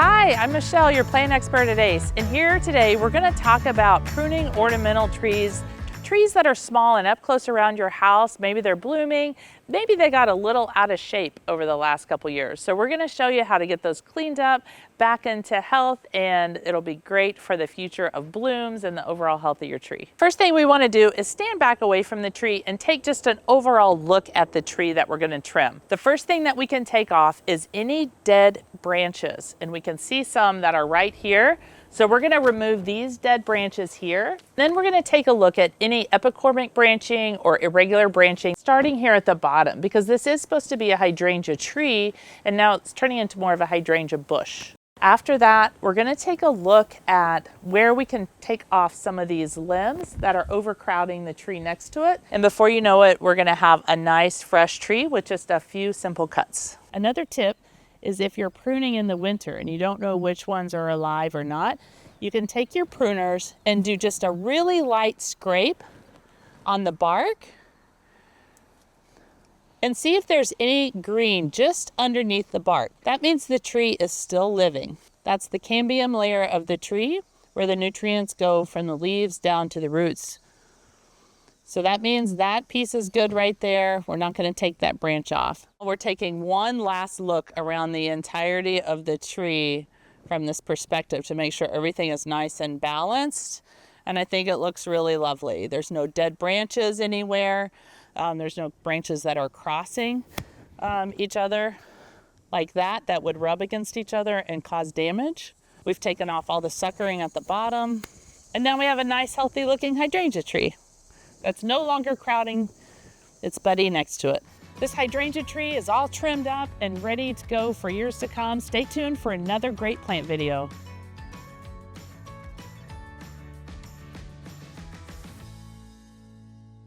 Hi, I'm Michelle, your plant expert at ACE, and here today we're going to talk about pruning ornamental trees, trees that are small and up close around your house. Maybe they're blooming, maybe they got a little out of shape over the last couple years. So we're going to show you how to get those cleaned up, back into health, and it'll be great for the future of blooms and the overall health of your tree. First thing we want to do is stand back away from the tree and take just an overall look at the tree that we're going to trim. The first thing that we can take off is any dead branches, and we can see some that are right here. So we're going to remove these dead branches here. Then we're going to take a look at any epicormic branching or irregular branching starting here at the bottom, because this is supposed to be a hydrangea tree and now it's turning into more of a hydrangea bush. After that, we're going to take a look at where we can take off some of these limbs that are overcrowding the tree next to it. And before you know it, we're going to have a nice fresh tree with just a few simple cuts. Another tip is if you're pruning in the winter and you don't know which ones are alive or not, you can take your pruners and do just a really light scrape on the bark and see if there's any green just underneath the bark. That means the tree is still living. That's the cambium layer of the tree where the nutrients go from the leaves down to the roots. So that means that piece is good right there. We're not going to take that branch off. We're taking one last look around the entirety of the tree from this perspective to make sure everything is nice and balanced. And I think it looks really lovely. There's no dead branches anywhere. There's no branches that are crossing each other like that would rub against each other and cause damage. We've taken off all the suckering at the bottom. And now we have a nice healthy looking hydrangea tree that's no longer crowding its buddy next to it. This hydrangea tree is all trimmed up and ready to go for years to come. Stay tuned for another great plant video.